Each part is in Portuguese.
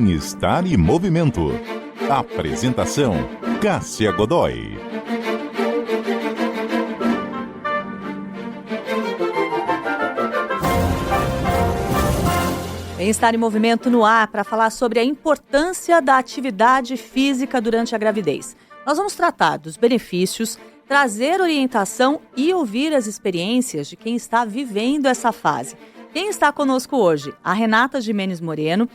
Bem-Estar e Movimento. Apresentação: Cássia Godoy. Bem-Estar e Movimento no ar para falar sobre a importância da atividade física durante a gravidez. Nós vamos tratar dos benefícios, trazer orientação e ouvir as experiências de quem está vivendo essa fase. Quem está conosco hoje? A Renata Gimenez Moreno,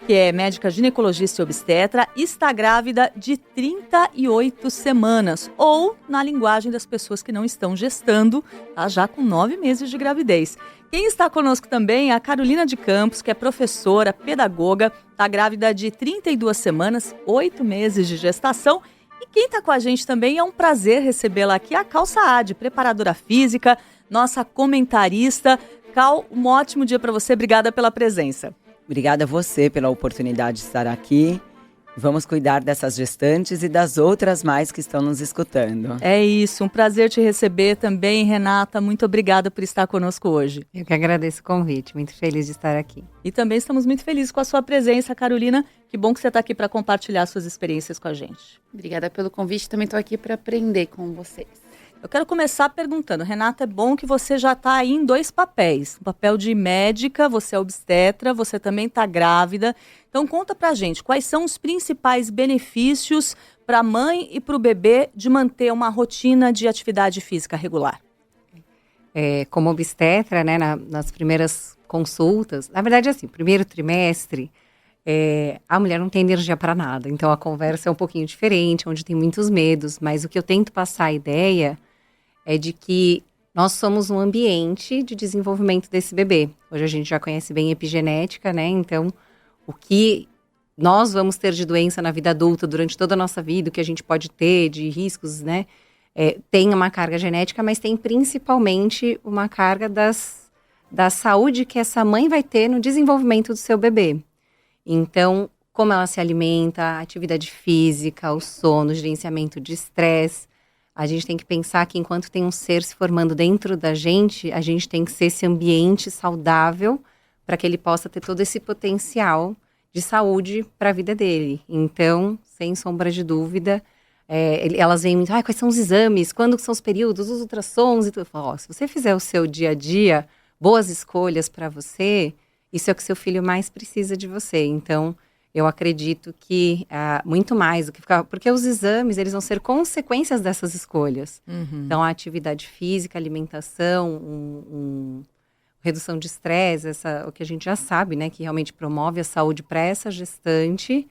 que é médica ginecologista e obstetra, está grávida de 38 semanas, ou, na linguagem das pessoas que não estão gestando, tá já com 9 meses de gravidez. Quem está conosco também é a Carolina de Campos, que é professora, pedagoga, está grávida de 32 semanas, 8 meses de gestação. E quem está com a gente também, é um prazer recebê-la aqui, a Cal Saad, preparadora física, nossa comentarista. Cal, um ótimo dia para você, obrigada pela presença. Obrigada a você pela oportunidade de estar aqui. Vamos cuidar dessas gestantes e das outras mais que estão nos escutando. É isso, um prazer te receber também, Renata. Muito obrigada por estar conosco hoje. Eu que agradeço o convite, muito feliz de estar aqui. E também estamos muito felizes com a sua presença, Carolina. Que bom que você está aqui para compartilhar suas experiências com a gente. Obrigada pelo convite, também estou aqui para aprender com vocês. Eu quero começar perguntando, Renata, é bom que você já está aí em 2 papéis. O papel de médica, você é obstetra, você também está grávida. Então conta pra gente, quais são os principais benefícios para a mãe e para o bebê de manter uma rotina de atividade física regular? Como obstetra, né, nas primeiras consultas, na verdade assim, primeiro trimestre, a mulher não tem energia para nada. Então a conversa é um pouquinho diferente, onde tem muitos medos, mas o que eu tento passar a ideia é de que nós somos um ambiente de desenvolvimento desse bebê. Hoje a gente já conhece bem epigenética, né? Então, o que nós vamos ter de doença na vida adulta durante toda a nossa vida, o que a gente pode ter de riscos, né? Tem uma carga genética, mas tem principalmente uma carga da saúde que essa mãe vai ter no desenvolvimento do seu bebê. Então, como ela se alimenta, a atividade física, o sono, o gerenciamento de estresse. A gente tem que pensar que enquanto tem um ser se formando dentro da gente, a gente tem que ser esse ambiente saudável para que ele possa ter todo esse potencial de saúde para a vida dele. Então, sem sombra de dúvida, elas vêm muito, quais são os exames, quando são os períodos, os ultrassons e tudo. Eu falo, se você fizer o seu dia a dia, boas escolhas para você, isso é o que seu filho mais precisa de você. Então, eu acredito que muito mais do que ficar... Porque os exames, eles vão ser consequências dessas escolhas. Uhum. Então, a atividade física, alimentação, redução de estresse, o que a gente já sabe, né? Que realmente promove a saúde para essa gestante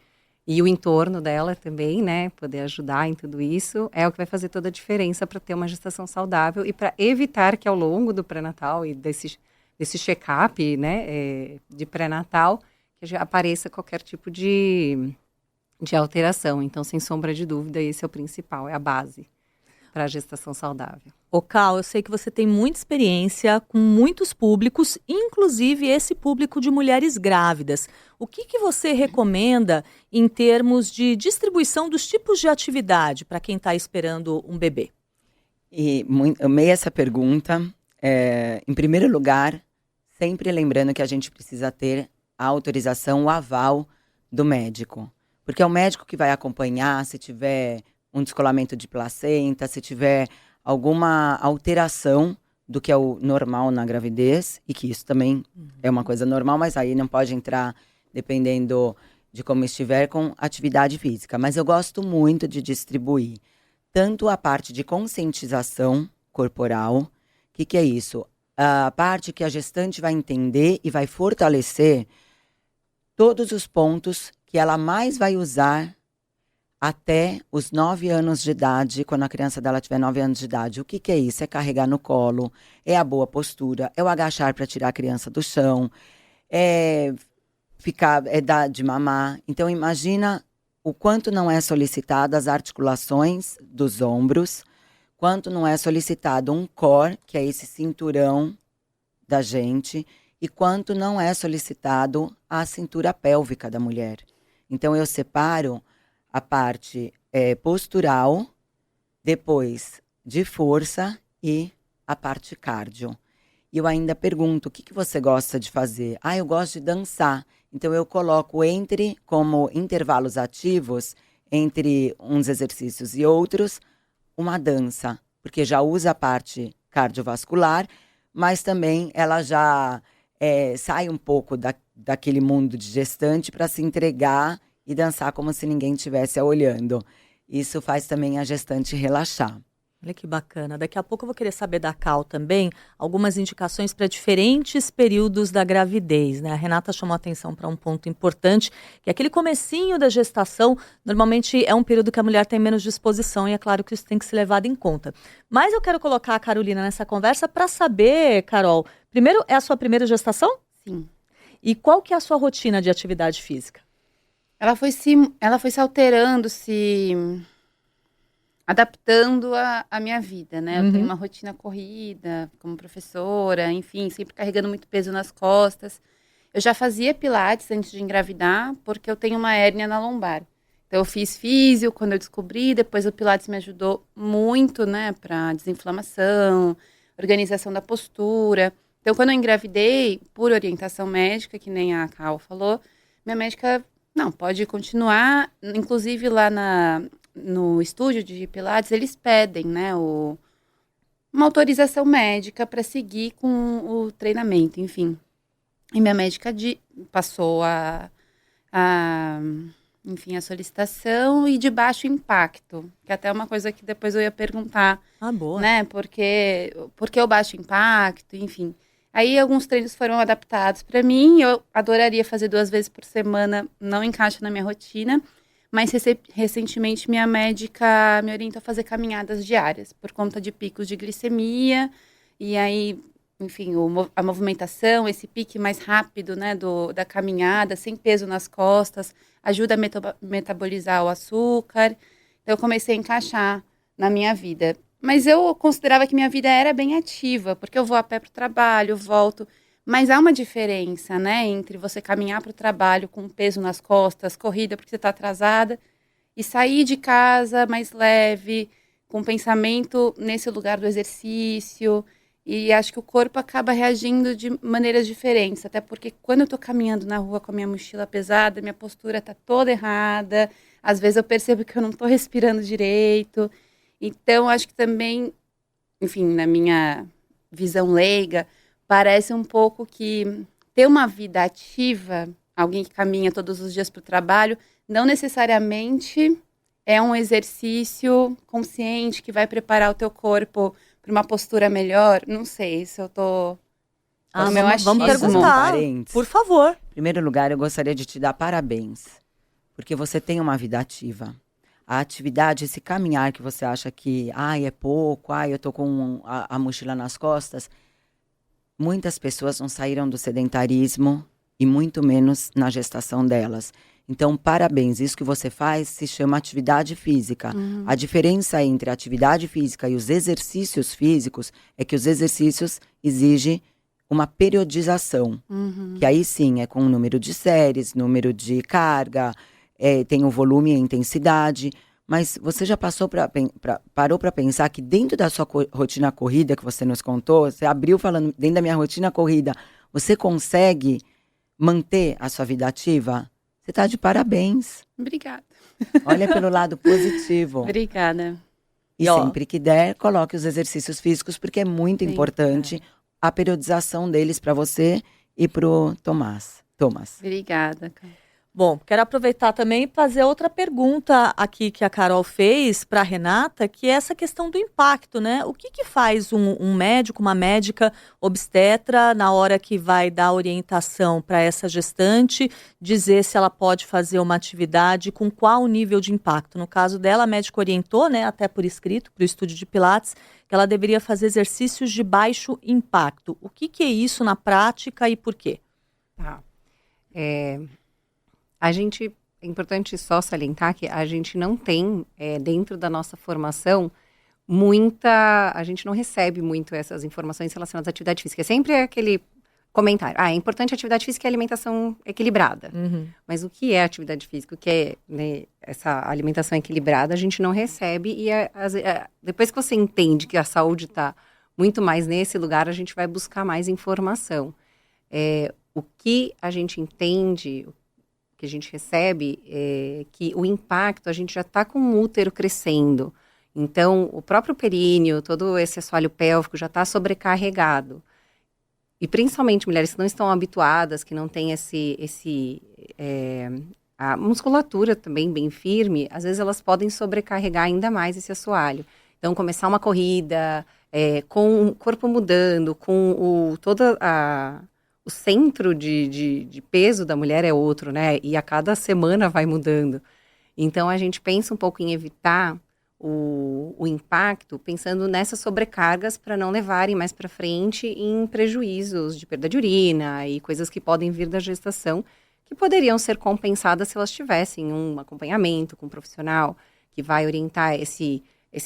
e o entorno dela também, né? Poder ajudar em tudo isso. É o que vai fazer toda a diferença para ter uma gestação saudável e para evitar que ao longo do pré-natal e desse check-up, né? De pré-natal, que apareça qualquer tipo de alteração. Então, sem sombra de dúvida, esse é o principal, é a base para a gestação saudável. Ô Cal, eu sei que você tem muita experiência com muitos públicos, inclusive esse público de mulheres grávidas. O que você recomenda em termos de distribuição dos tipos de atividade para quem está esperando um bebê? Eu amei essa pergunta. Em primeiro lugar, sempre lembrando que a gente precisa ter a autorização, o aval do médico. Porque é o médico que vai acompanhar se tiver um descolamento de placenta, se tiver alguma alteração do que é o normal na gravidez, e que isso também é uma coisa normal, mas aí não pode entrar, dependendo de como estiver, com atividade física. Mas eu gosto muito de distribuir tanto a parte de conscientização corporal. O que é isso? A parte que a gestante vai entender e vai fortalecer todos os pontos que ela mais vai usar até os 9 anos de idade, quando a criança dela tiver 9 anos de idade. O que é isso? É carregar no colo, é a boa postura, é o agachar para tirar a criança do chão, é dar de mamar. Então imagina o quanto não é solicitado as articulações dos ombros, quanto não é solicitado um core, que é esse cinturão da gente, e quanto não é solicitado a cintura pélvica da mulher. Então eu separo a parte postural, depois de força e a parte cardio. E eu ainda pergunto, o que você gosta de fazer? Eu gosto de dançar. Então, eu coloco como intervalos ativos, entre uns exercícios e outros, uma dança, porque já usa a parte cardiovascular, mas também ela já sai um pouco daquele mundo de gestante para se entregar e dançar como se ninguém estivesse olhando. Isso faz também a gestante relaxar. Olha que bacana. Daqui a pouco eu vou querer saber da Cal também algumas indicações para diferentes períodos da gravidez, né? A Renata chamou a atenção para um ponto importante, que é aquele comecinho da gestação, normalmente é um período que a mulher tem menos disposição e é claro que isso tem que ser levado em conta. Mas eu quero colocar a Carolina nessa conversa para saber, Carol, primeiro, é a sua primeira gestação? Sim. E qual que é a sua rotina de atividade física? Ela foi se alterando, adaptando a minha vida, né? Eu tenho uma rotina corrida, como professora, enfim, sempre carregando muito peso nas costas. Eu já fazia pilates antes de engravidar, porque eu tenho uma hérnia na lombar. Então, eu fiz físio quando eu descobri, depois o pilates me ajudou muito, né? Para desinflamação, organização da postura. Então, quando eu engravidei, por orientação médica, que nem a Cal falou, minha médica, não, pode continuar, inclusive lá no estúdio de Pilates, eles pedem, né, uma autorização médica para seguir com o treinamento, enfim. E minha médica passou enfim, a solicitação e de baixo impacto, que até é uma coisa que depois eu ia perguntar, Boa. né, porque o baixo impacto, enfim. Aí alguns treinos foram adaptados para mim, eu adoraria fazer 2 vezes por semana, não encaixa na minha rotina. Mas recentemente minha médica me orientou a fazer caminhadas diárias, por conta de picos de glicemia. E aí, enfim, a movimentação, esse pique mais rápido, né, da caminhada, sem peso nas costas, ajuda a metabolizar o açúcar. Então, eu comecei a encaixar na minha vida. Mas eu considerava que minha vida era bem ativa, porque eu vou a pé para o trabalho, volto. Mas há uma diferença, né, entre você caminhar para o trabalho com peso nas costas, corrida porque você está atrasada, e sair de casa mais leve, com pensamento nesse lugar do exercício. E acho que o corpo acaba reagindo de maneiras diferentes, até porque quando eu estou caminhando na rua com a minha mochila pesada, minha postura está toda errada, às vezes eu percebo que eu não estou respirando direito. Então, acho que também, enfim, na minha visão leiga, parece um pouco que ter uma vida ativa, alguém que caminha todos os dias para o trabalho, não necessariamente é um exercício consciente que vai preparar o teu corpo para uma postura melhor. Não sei se eu estou no meu achismo. Vamos perguntar, por favor. Em primeiro lugar, eu gostaria de te dar parabéns, porque você tem uma vida ativa. A atividade, esse caminhar que você acha que é pouco, eu estou com a mochila nas costas. Muitas pessoas não saíram do sedentarismo e muito menos na gestação delas. Então, parabéns. Isso que você faz se chama atividade física. A diferença entre a atividade física e os exercícios físicos é que os exercícios exigem uma periodização. Que aí sim é com número de séries, número de carga, tem o volume e a intensidade. Mas você já parou para pensar que dentro da sua rotina corrida que você nos contou, você abriu falando, dentro da minha rotina corrida, você consegue manter a sua vida ativa? Você está de parabéns. Obrigada. Olha pelo lado positivo. Obrigada. E sempre que der, coloque os exercícios físicos, porque é muito importante a periodização deles para você e para o Tomás. Obrigada. Bom, quero aproveitar também e fazer outra pergunta aqui que a Carol fez para a Renata, que é essa questão do impacto, né? O que faz um médico, uma médica obstetra, na hora que vai dar orientação para essa gestante, dizer se ela pode fazer uma atividade com qual nível de impacto? No caso dela, a médica orientou, né, até por escrito, para o estúdio de Pilates, que ela deveria fazer exercícios de baixo impacto. O que é isso na prática e por quê? É importante só salientar que a gente não tem, dentro da nossa formação, a gente não recebe muito essas informações relacionadas à atividade física. É sempre aquele comentário, é importante a atividade física e a alimentação equilibrada. Mas o que é atividade física? O que é, né, essa alimentação equilibrada? A gente não recebe e depois que você entende que a saúde está muito mais nesse lugar, a gente vai buscar mais informação. o que a gente entende, o que a gente recebe, é que o impacto, a gente já está com o útero crescendo. Então, o próprio períneo, todo esse assoalho pélvico já está sobrecarregado. E principalmente mulheres que não estão habituadas, que não têm a musculatura também bem firme, às vezes elas podem sobrecarregar ainda mais esse assoalho. Então, começar uma corrida, com o corpo mudando, com o centro de peso da mulher é outro, né? E a cada semana vai mudando. Então, a gente pensa um pouco em evitar o impacto, pensando nessas sobrecargas para não levarem mais para frente em prejuízos de perda de urina e coisas que podem vir da gestação, que poderiam ser compensadas se elas tivessem um acompanhamento com um profissional que vai orientar esse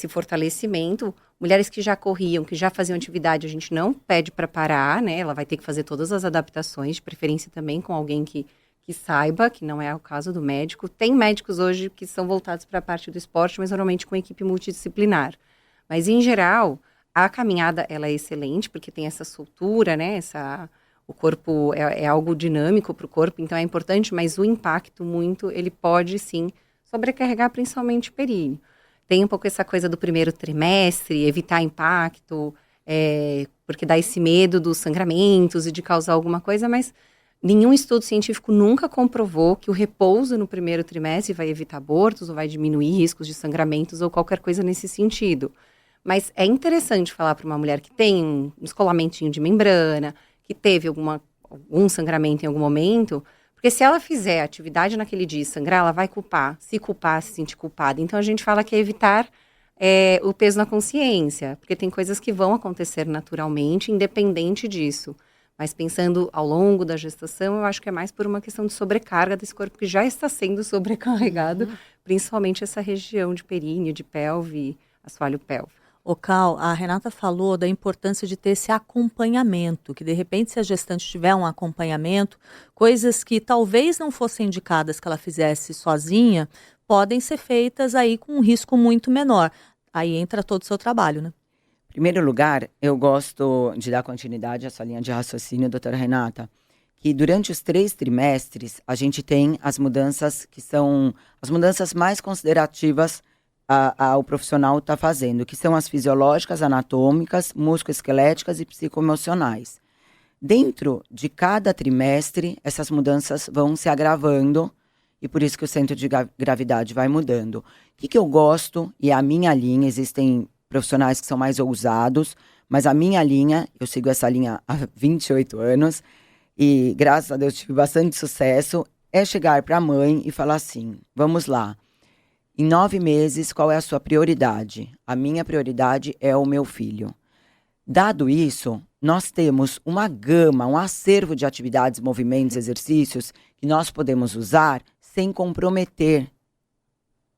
fortalecimento. Mulheres que já corriam, que já faziam atividade, a gente não pede para parar, né? Ela vai ter que fazer todas as adaptações, de preferência também com alguém que saiba, que não é o caso do médico. Tem médicos hoje que são voltados para a parte do esporte, mas normalmente com equipe multidisciplinar. Mas, em geral, a caminhada ela é excelente, porque tem essa soltura, né? O corpo é algo dinâmico para o corpo, então é importante, mas o impacto ele pode, sim, sobrecarregar principalmente o períneo. Tem um pouco essa coisa do primeiro trimestre, evitar impacto, porque dá esse medo dos sangramentos e de causar alguma coisa, mas nenhum estudo científico nunca comprovou que o repouso no primeiro trimestre vai evitar abortos ou vai diminuir riscos de sangramentos ou qualquer coisa nesse sentido. Mas é interessante falar para uma mulher que tem um descolamentinho de membrana, que teve algum sangramento em algum momento, porque se ela fizer atividade naquele dia e sangrar, ela vai se sentir culpada. Então a gente fala que é evitar o peso na consciência, porque tem coisas que vão acontecer naturalmente, independente disso. Mas pensando ao longo da gestação, eu acho que é mais por uma questão de sobrecarga desse corpo que já está sendo sobrecarregado, principalmente essa região de períneo, de pelve, assoalho pélvico. Ô, Cal, a Renata falou da importância de ter esse acompanhamento, que de repente se a gestante tiver um acompanhamento, coisas que talvez não fossem indicadas que ela fizesse sozinha, podem ser feitas aí com um risco muito menor. Aí entra todo o seu trabalho, né? Em primeiro lugar, eu gosto de dar continuidade a essa linha de raciocínio, doutora Renata, que durante os 3 trimestres a gente tem as mudanças que são as mudanças mais considerativas o profissional está fazendo, que são as fisiológicas, anatômicas, musculoesqueléticas e psicoemocionais. Dentro de cada trimestre, essas mudanças vão se agravando e por isso que o centro de gravidade vai mudando. O que eu gosto, e a minha linha, existem profissionais que são mais ousados, mas a minha linha, eu sigo essa linha há 28 anos e graças a Deus tive bastante sucesso, é chegar para a mãe e falar assim, vamos lá, em 9 meses qual é a sua prioridade? A minha prioridade é o meu filho. Dado isso, nós temos uma gama, um acervo de atividades, movimentos, exercícios que nós podemos usar sem comprometer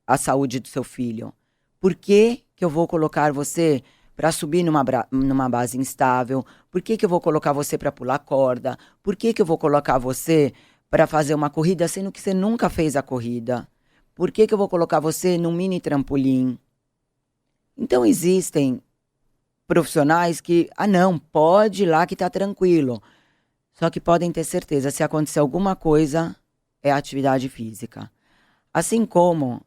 a saúde do seu filho. Por que eu vou colocar você para subir numa base instável? Por que eu vou colocar você para pular corda? Por que eu vou colocar você para fazer uma corrida sendo que você nunca fez a corrida? Por que eu vou colocar você num mini trampolim? Então existem profissionais que, não, pode ir lá que tá tranquilo. Só que podem ter certeza, se acontecer alguma coisa, é atividade física. Assim como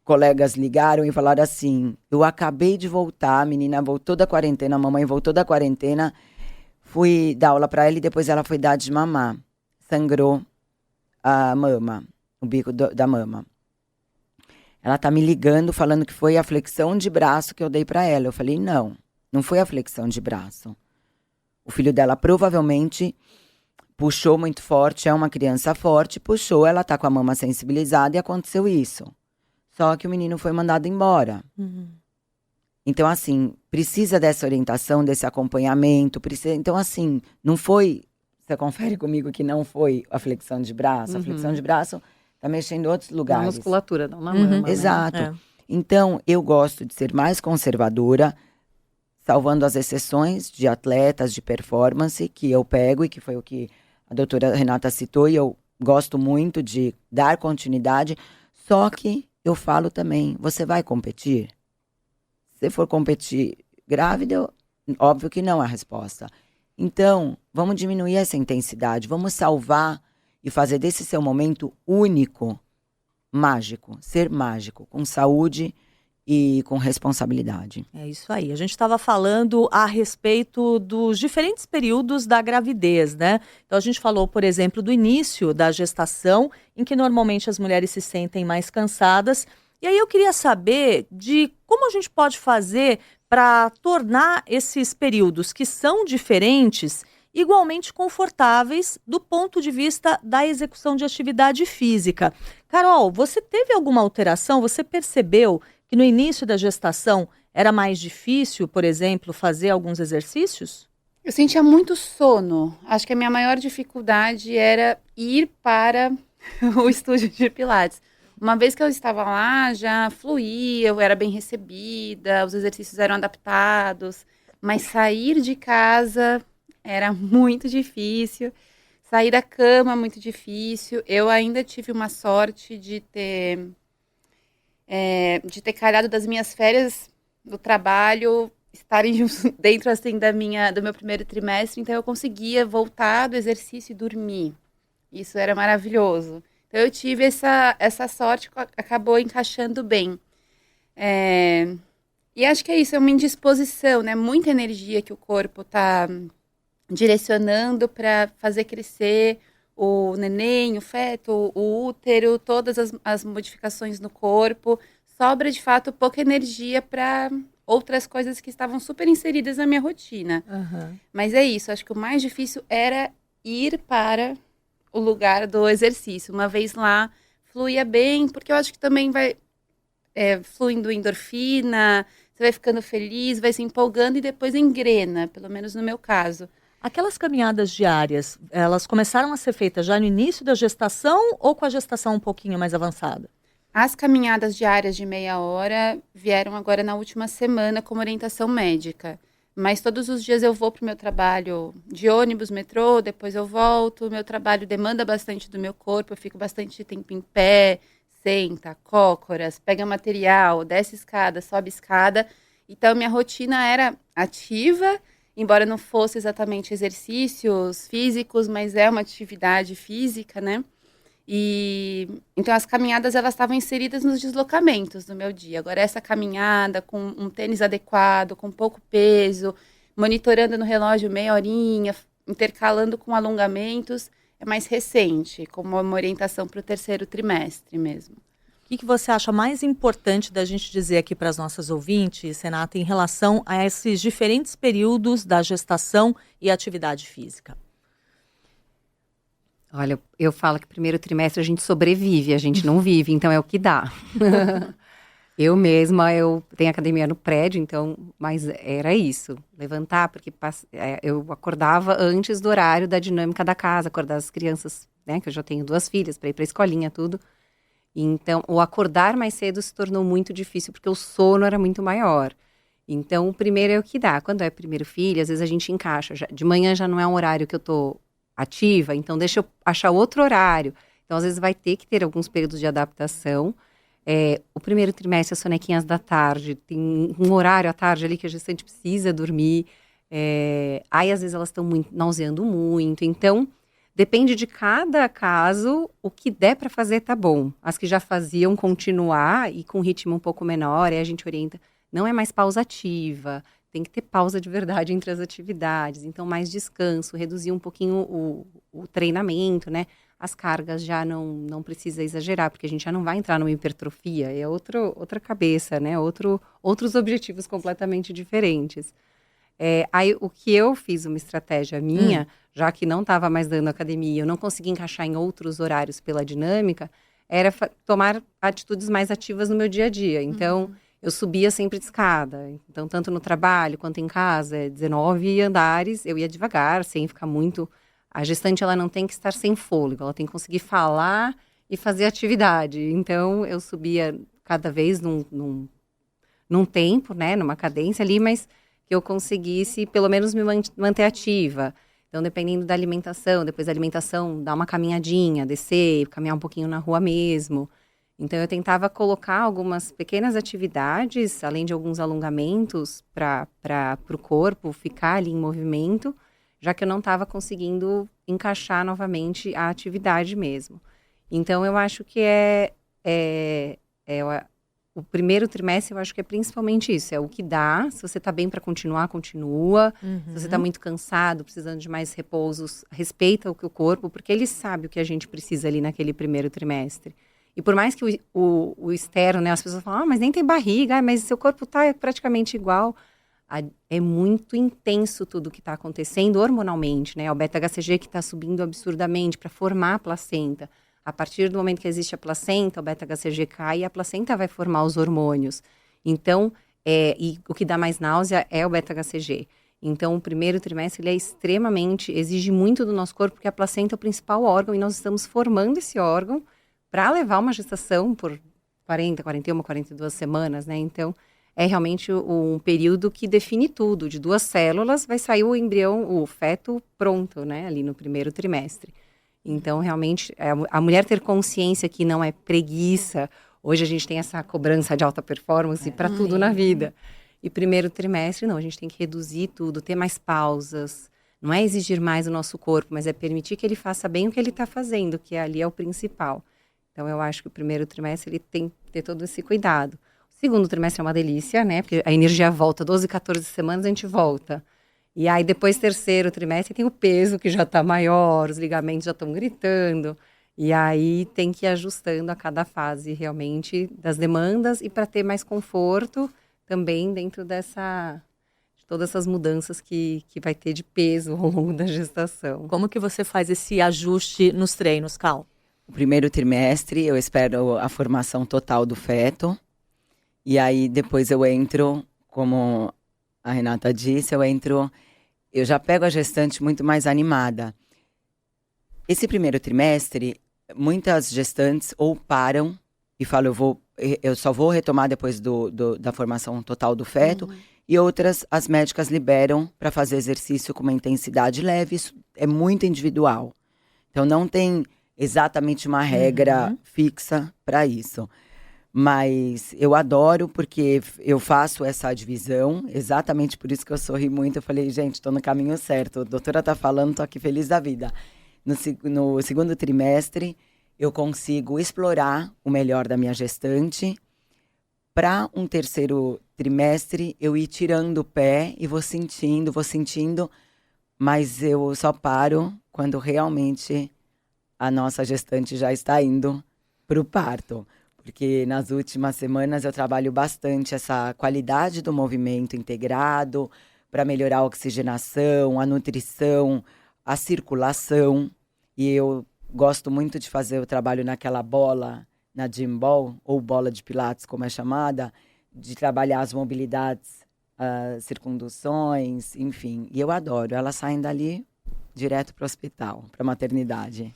colegas ligaram e falaram assim, eu acabei de voltar, a menina voltou da quarentena, a mamãe voltou da quarentena, fui dar aula para ela e depois ela foi dar de mamar. Sangrou a mama, o bico da mama. Ela tá me ligando falando que foi a flexão de braço que eu dei para ela. Eu falei, não foi a flexão de braço. O filho dela provavelmente puxou muito forte, é uma criança forte, puxou, ela tá com a mama sensibilizada e aconteceu isso. Só que o menino foi mandado embora. Uhum. Então, assim, precisa dessa orientação, desse acompanhamento. Então, assim, não foi... Você confere comigo que não foi a flexão de braço? A flexão de braço tá mexendo em outros lugares. Na musculatura, não na mama, né? Exato. Então, eu gosto de ser mais conservadora, salvando as exceções de atletas de performance que eu pego e que foi o que a doutora Renata citou, e eu gosto muito de dar continuidade, só que eu falo também, você vai competir? Se for competir grávida, óbvio que não é a resposta. Então, vamos diminuir essa intensidade, vamos salvar e fazer desse seu momento único, mágico, ser mágico, com saúde e com responsabilidade. É isso aí. A gente estava falando a respeito dos diferentes períodos da gravidez, né? Então a gente falou, por exemplo, do início da gestação, em que normalmente as mulheres se sentem mais cansadas. E aí eu queria saber de como a gente pode fazer para tornar esses períodos que são diferentes igualmente confortáveis do ponto de vista da execução de atividade física. Carol, você teve alguma alteração? Você percebeu que no início da gestação era mais difícil, por exemplo, fazer alguns exercícios? Eu sentia muito sono. Acho que a minha maior dificuldade era ir para o estúdio de Pilates. Uma vez que eu estava lá, já fluía, eu era bem recebida, os exercícios eram adaptados, mas sair de casa era muito difícil, sair da cama muito difícil. Eu ainda tive uma sorte de ter calhado das minhas férias do trabalho estarem dentro assim do meu primeiro trimestre, então eu conseguia voltar do exercício e dormir. Isso era maravilhoso. Então eu tive essa sorte, acabou encaixando bem. E acho que é isso, é uma indisposição, né? Muita energia que o corpo está direcionando para fazer crescer o neném, o feto, o útero, todas as modificações no corpo. Sobra, de fato, pouca energia para outras coisas que estavam super inseridas na minha rotina. Uhum. Mas é isso, acho que o mais difícil era ir para o lugar do exercício. Uma vez lá, fluía bem, porque eu acho que também vai fluindo endorfina, você vai ficando feliz, vai se empolgando e depois engrena, pelo menos no meu caso. Aquelas caminhadas diárias, elas começaram a ser feitas já no início da gestação ou com a gestação um pouquinho mais avançada? As caminhadas diárias de meia hora vieram agora na última semana como orientação médica. Mas todos os dias eu vou para o meu trabalho de ônibus, metrô, depois eu volto. O meu trabalho demanda bastante do meu corpo, eu fico bastante tempo em pé, senta, cócoras, pega material, desce escada, sobe escada. Então, minha rotina era ativa, embora não fosse exatamente exercícios físicos, mas é uma atividade física, né? E então as caminhadas elas estavam inseridas nos deslocamentos do meu dia. Agora essa caminhada com um tênis adequado, com pouco peso, monitorando no relógio meia horinha, intercalando com alongamentos, é mais recente, como uma orientação para o terceiro trimestre mesmo. O que você acha mais importante da gente dizer aqui para as nossas ouvintes, Renata, em relação a esses diferentes períodos da gestação e atividade física? Olha, eu falo que primeiro trimestre a gente sobrevive, a gente não vive, então é o que dá. Eu mesma, eu tenho academia no prédio, então, mas era isso, levantar, porque eu acordava antes do horário da dinâmica da casa, acordar as crianças, né, que eu já tenho 2 filhas, para ir para a escolinha, tudo. Então, o acordar mais cedo se tornou muito difícil, porque o sono era muito maior. Então, o primeiro é o que dá. Quando é primeiro filho, às vezes a gente encaixa, de manhã já não é um horário que eu tô ativa, então deixa eu achar outro horário. Então, às vezes vai ter que ter alguns períodos de adaptação. O primeiro trimestre, as sonequinhas da tarde, tem um horário à tarde ali que a gestante precisa dormir. Aí, às vezes, elas estão nauseando muito. Então, depende de cada caso, o que der para fazer tá bom. As que já faziam, continuar e com ritmo um pouco menor, aí a gente orienta. Não é mais pausa ativa, tem que ter pausa de verdade entre as atividades. Então, mais descanso, reduzir um pouquinho o treinamento, né? As cargas já não precisa exagerar, porque a gente já não vai entrar numa hipertrofia, é outra cabeça, né? Outros objetivos completamente diferentes. Aí, o que eu fiz, uma estratégia minha, já que não estava mais dando academia, eu não conseguia encaixar em outros horários pela dinâmica, era tomar atitudes mais ativas no meu dia a dia. Então, eu subia sempre de escada. Então, tanto no trabalho quanto em casa, 19 andares, eu ia devagar, sem ficar muito... A gestante, ela não tem que estar sem fôlego, ela tem que conseguir falar e fazer atividade. Então, eu subia cada vez num tempo, né, numa cadência ali, mas que eu conseguisse, pelo menos, me manter ativa. Então, dependendo da alimentação, depois da alimentação, dar uma caminhadinha, descer, caminhar um pouquinho na rua mesmo. Então, eu tentava colocar algumas pequenas atividades, além de alguns alongamentos, para o corpo ficar ali em movimento, já que eu não estava conseguindo encaixar novamente a atividade mesmo. Então, eu acho que o primeiro trimestre, eu acho que é principalmente isso. É o que dá. Se você está bem para continuar, continua. Se você está muito cansado, precisando de mais repousos, respeita o corpo, porque ele sabe o que a gente precisa ali naquele primeiro trimestre. E por mais que o externo, né, as pessoas falam, mas nem tem barriga, mas seu corpo está praticamente igual. É muito intenso tudo que está acontecendo hormonalmente, né? O beta-HCG que está subindo absurdamente para formar a placenta. A partir do momento que existe a placenta, o beta-HCG cai e a placenta vai formar os hormônios. Então, e o que dá mais náusea é o beta-HCG. Então, o primeiro trimestre ele exige muito do nosso corpo, porque a placenta é o principal órgão e nós estamos formando esse órgão para levar uma gestação por 40, 41, 42 semanas, né? Então, é realmente um período que define tudo. De 2 células vai sair o embrião, o feto pronto, né? Ali no primeiro trimestre. Então, realmente, a mulher ter consciência que não é preguiça. Hoje a gente tem essa cobrança de alta performance para tudo na vida. E primeiro trimestre, não, a gente tem que reduzir tudo, ter mais pausas. Não é exigir mais o nosso corpo, mas é permitir que ele faça bem o que ele está fazendo, que ali é o principal. Então, eu acho que o primeiro trimestre ele tem que ter todo esse cuidado. O segundo trimestre é uma delícia, né? Porque a energia volta, 12, 14 semanas a gente volta. E aí, depois, terceiro trimestre, tem o peso que já está maior, os ligamentos já estão gritando. E aí, tem que ir ajustando a cada fase, realmente, das demandas e para ter mais conforto também dentro de todas essas mudanças que vai ter de peso ao longo da gestação. Como que você faz esse ajuste nos treinos, Cal? O primeiro trimestre, eu espero a formação total do feto. E aí, depois eu entro, como a Renata disse, eu já pego a gestante muito mais animada. Esse primeiro trimestre, muitas gestantes ou param e falam, eu só vou retomar depois da formação total do feto. E outras, as médicas liberam para fazer exercício com uma intensidade leve. Isso é muito individual. Então, não tem exatamente uma regra fixa para isso. Mas eu adoro porque eu faço essa divisão, exatamente por isso que eu sorri muito. Eu falei, gente, estou no caminho certo. A doutora está falando, estou aqui feliz da vida. No segundo trimestre, eu consigo explorar o melhor da minha gestante. Para um terceiro trimestre, eu ir tirando o pé e vou sentindo, mas eu só paro quando realmente a nossa gestante já está indo para o parto. Porque nas últimas semanas eu trabalho bastante essa qualidade do movimento integrado para melhorar a oxigenação, a nutrição, a circulação. E eu gosto muito de fazer o trabalho naquela bola, na gym ball, ou bola de pilates, como é chamada, de trabalhar as mobilidades, as circunduções, enfim. E eu adoro. Elas saem dali direto para o hospital, para a maternidade.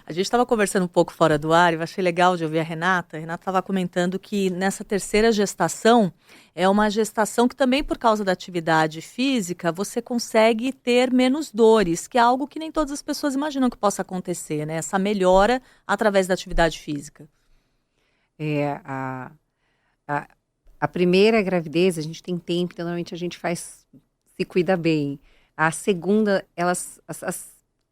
A gente estava conversando um pouco fora do ar e eu achei legal de ouvir a Renata. A Renata estava comentando que nessa terceira gestação é uma gestação que também por causa da atividade física você consegue ter menos dores, que é algo que nem todas as pessoas imaginam que possa acontecer, né? Essa melhora através da atividade física. A primeira gravidez, a gente tem tempo, então normalmente a gente se cuida bem. A segunda, as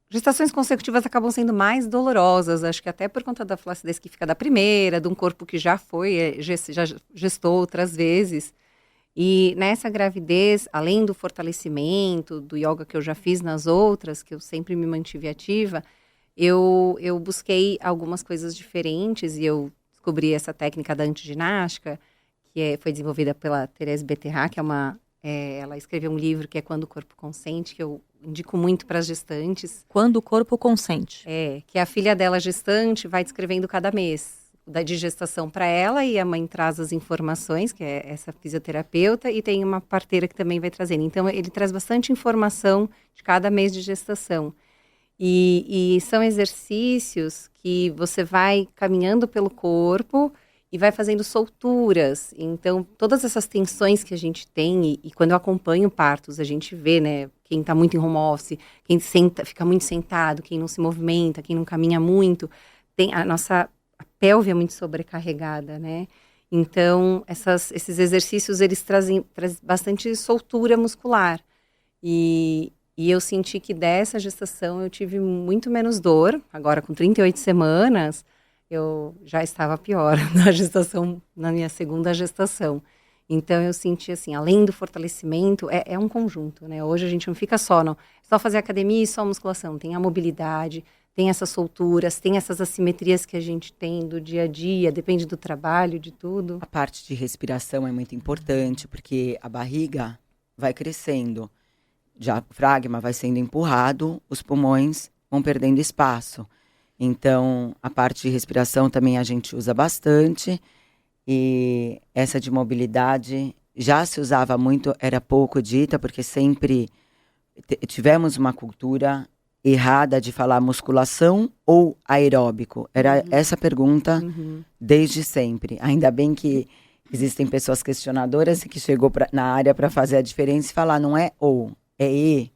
gestações consecutivas acabam sendo mais dolorosas, acho que até por conta da flacidez que fica da primeira, de um corpo que já gestou outras vezes. E nessa gravidez, além do fortalecimento, do yoga que eu já fiz nas outras, que eu sempre me mantive ativa, eu busquei algumas coisas diferentes e eu descobri essa técnica da antiginástica, que foi desenvolvida pela Thérèse Betterrat, que ela escreveu um livro que é Quando o Corpo Consente, que eu indico muito para as gestantes. Quando o corpo consente. Que a filha dela gestante vai descrevendo cada mês de gestação para ela e a mãe traz as informações, que é essa fisioterapeuta, e tem uma parteira que também vai trazendo. Então, ele traz bastante informação de cada mês de gestação. E são exercícios que você vai caminhando pelo corpo e vai fazendo solturas. Então, todas essas tensões que a gente tem, e quando eu acompanho partos, a gente vê, né, quem está muito em home office, quem fica muito sentado, quem não se movimenta, quem não caminha muito, a pelve é muito sobrecarregada, né? Então, esses exercícios, eles trazem bastante soltura muscular. E E eu senti que dessa gestação eu tive muito menos dor. Agora, com 38 semanas, eu já estava pior na minha segunda gestação. Então, eu senti assim, além do fortalecimento, é um conjunto, né? Hoje a gente não fica só fazer academia e só musculação. Tem a mobilidade, tem essas solturas, tem essas assimetrias que a gente tem do dia a dia, depende do trabalho, de tudo. A parte de respiração é muito importante, porque a barriga vai crescendo. O diafragma vai sendo empurrado, os pulmões vão perdendo espaço. Então, a parte de respiração também a gente usa bastante. E essa de mobilidade já se usava muito, era pouco dita, porque sempre tivemos uma cultura errada de falar musculação ou aeróbico. Era essa pergunta desde sempre. Ainda bem que existem pessoas questionadoras e que chegou na área para fazer a diferença e falar, não é ou, é e,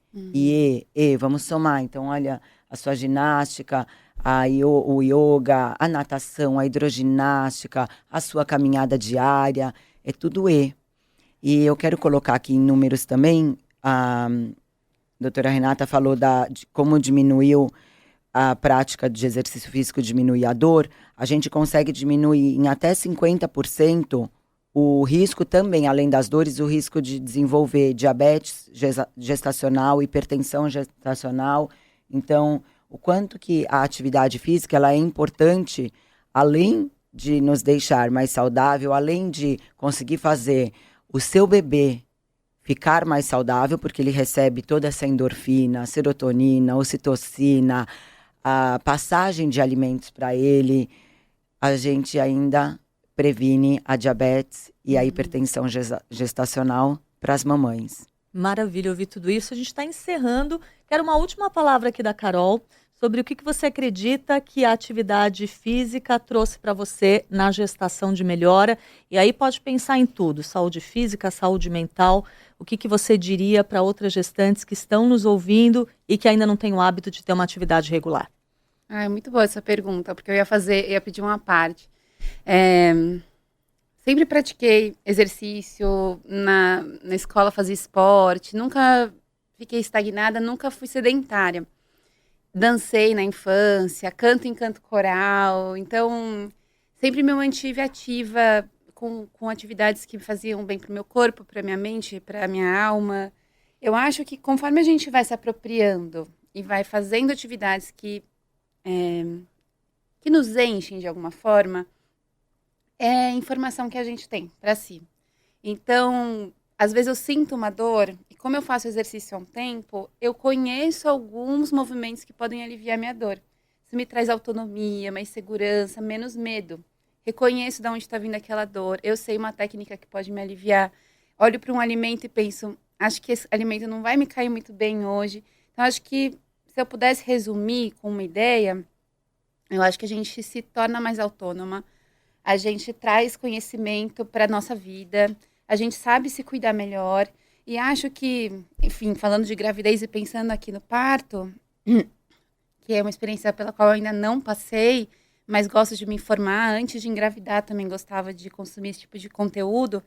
vamos somar. Então, olha, a sua ginástica, o yoga, a natação, a hidroginástica, a sua caminhada diária, é tudo E. E eu quero colocar aqui em números também, a doutora Renata falou de como diminuiu a prática de exercício físico, diminuir a dor. A gente consegue diminuir em até 50% o risco também, além das dores, o risco de desenvolver diabetes gestacional, hipertensão gestacional. Então, o quanto que a atividade física ela é importante, além de nos deixar mais saudável, além de conseguir fazer o seu bebê ficar mais saudável, porque ele recebe toda essa endorfina, serotonina, ocitocina, a passagem de alimentos para ele, a gente ainda previne a diabetes e a hipertensão gestacional para as mamães. Maravilha ouvir tudo isso. A gente está encerrando. Quero uma última palavra aqui da Carol sobre o que você acredita que a atividade física trouxe para você na gestação de melhora. E aí pode pensar em tudo, saúde física, saúde mental. O que você diria para outras gestantes que estão nos ouvindo e que ainda não têm o hábito de ter uma atividade regular? É muito boa essa pergunta, porque eu ia pedir uma parte. Sempre pratiquei exercício, na escola fazia esporte, nunca fiquei estagnada, nunca fui sedentária. Dancei na infância, canto em canto coral, então sempre me mantive ativa com atividades que faziam bem para o meu corpo, para minha mente, para minha alma. Eu acho que conforme a gente vai se apropriando e vai fazendo atividades que nos enchem de alguma forma, é a informação que a gente tem para si. Então, às vezes eu sinto uma dor, e como eu faço exercício há um tempo, eu conheço alguns movimentos que podem aliviar minha dor. Isso me traz autonomia, mais segurança, menos medo. Reconheço de onde está vindo aquela dor, eu sei uma técnica que pode me aliviar. Olho para um alimento e penso, acho que esse alimento não vai me cair muito bem hoje. Então, acho que se eu pudesse resumir com uma ideia, eu acho que a gente se torna mais autônoma, a gente traz conhecimento para a nossa vida, a gente sabe se cuidar melhor. E acho que, enfim, falando de gravidez e pensando aqui no parto, que é uma experiência pela qual eu ainda não passei, mas gosto de me informar. Antes de engravidar também gostava de consumir esse tipo de conteúdo.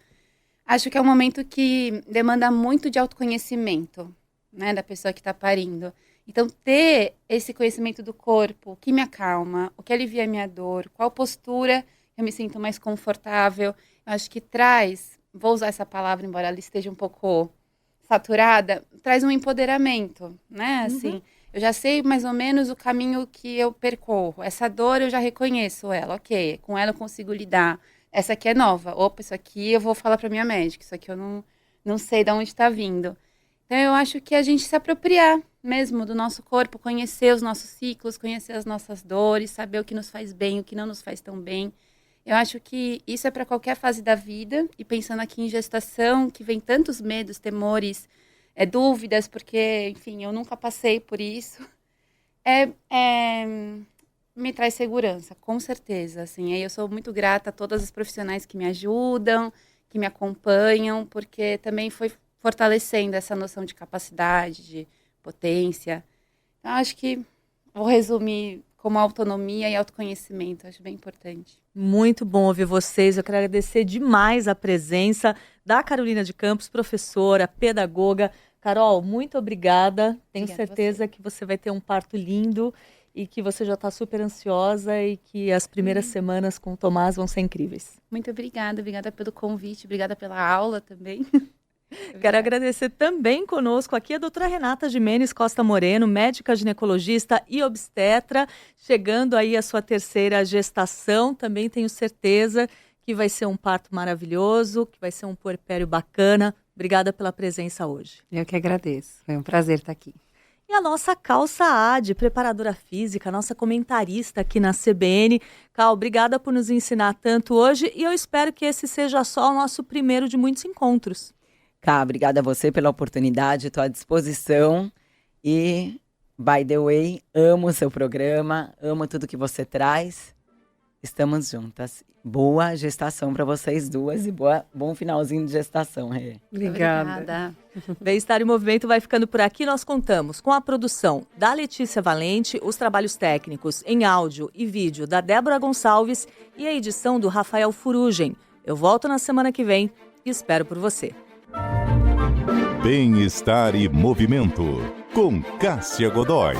Acho que é um momento que demanda muito de autoconhecimento, né, da pessoa que está parindo. Então, ter esse conhecimento do corpo, o que me acalma, o que alivia a minha dor, qual postura eu me sinto mais confortável, eu acho que traz, vou usar essa palavra, embora ela esteja um pouco saturada, traz um empoderamento, né? Assim, eu já sei mais ou menos o caminho que eu percorro. Essa dor eu já reconheço ela, ok, com ela eu consigo lidar. Essa aqui é nova, opa, isso aqui eu vou falar para minha médica, isso aqui eu não sei de onde está vindo. Então, eu acho que a gente se apropriar mesmo do nosso corpo, conhecer os nossos ciclos, conhecer as nossas dores, saber o que nos faz bem, o que não nos faz tão bem. Eu acho que isso é para qualquer fase da vida, e pensando aqui em gestação, que vem tantos medos, temores, dúvidas, porque, enfim, eu nunca passei por isso, me traz segurança, com certeza, assim. Aí eu sou muito grata a todas as profissionais que me ajudam, que me acompanham, porque também foi fortalecendo essa noção de capacidade, de potência. Então, acho que vou resumir como autonomia e autoconhecimento, acho bem importante. Muito bom ouvir vocês, eu quero agradecer demais a presença da Carolina de Campos, professora, pedagoga. Carol, muito obrigada. Tenho Obrigada a certeza que você vai ter um parto lindo e que você já está super ansiosa e que as primeiras semanas com o Tomás vão ser incríveis. Muito obrigada pelo convite, obrigada pela aula também. Quero agradecer também conosco aqui a doutora Renata Gimenez Costa Moreno, médica ginecologista e obstetra, chegando aí a sua 3ª gestação. Também tenho certeza que vai ser um parto maravilhoso, que vai ser um puerpério bacana. Obrigada pela presença hoje. Eu que agradeço. Foi um prazer estar aqui. E a nossa Cal Saad, preparadora física, nossa comentarista aqui na CBN. Cal, obrigada por nos ensinar tanto hoje e eu espero que esse seja só o nosso primeiro de muitos encontros. Cá, obrigada a você pela oportunidade, estou à disposição. E, by the way, amo o seu programa, amo tudo que você traz. Estamos juntas. Boa gestação para vocês duas e bom finalzinho de gestação, Rê. Obrigada. Bem-Estar em Movimento vai ficando por aqui. Nós contamos com a produção da Letícia Valente, os trabalhos técnicos em áudio e vídeo da Débora Gonçalves e a edição do Rafael Furugem. Eu volto na semana que vem e espero por você. Bem-Estar e Movimento, com Cássia Godoy.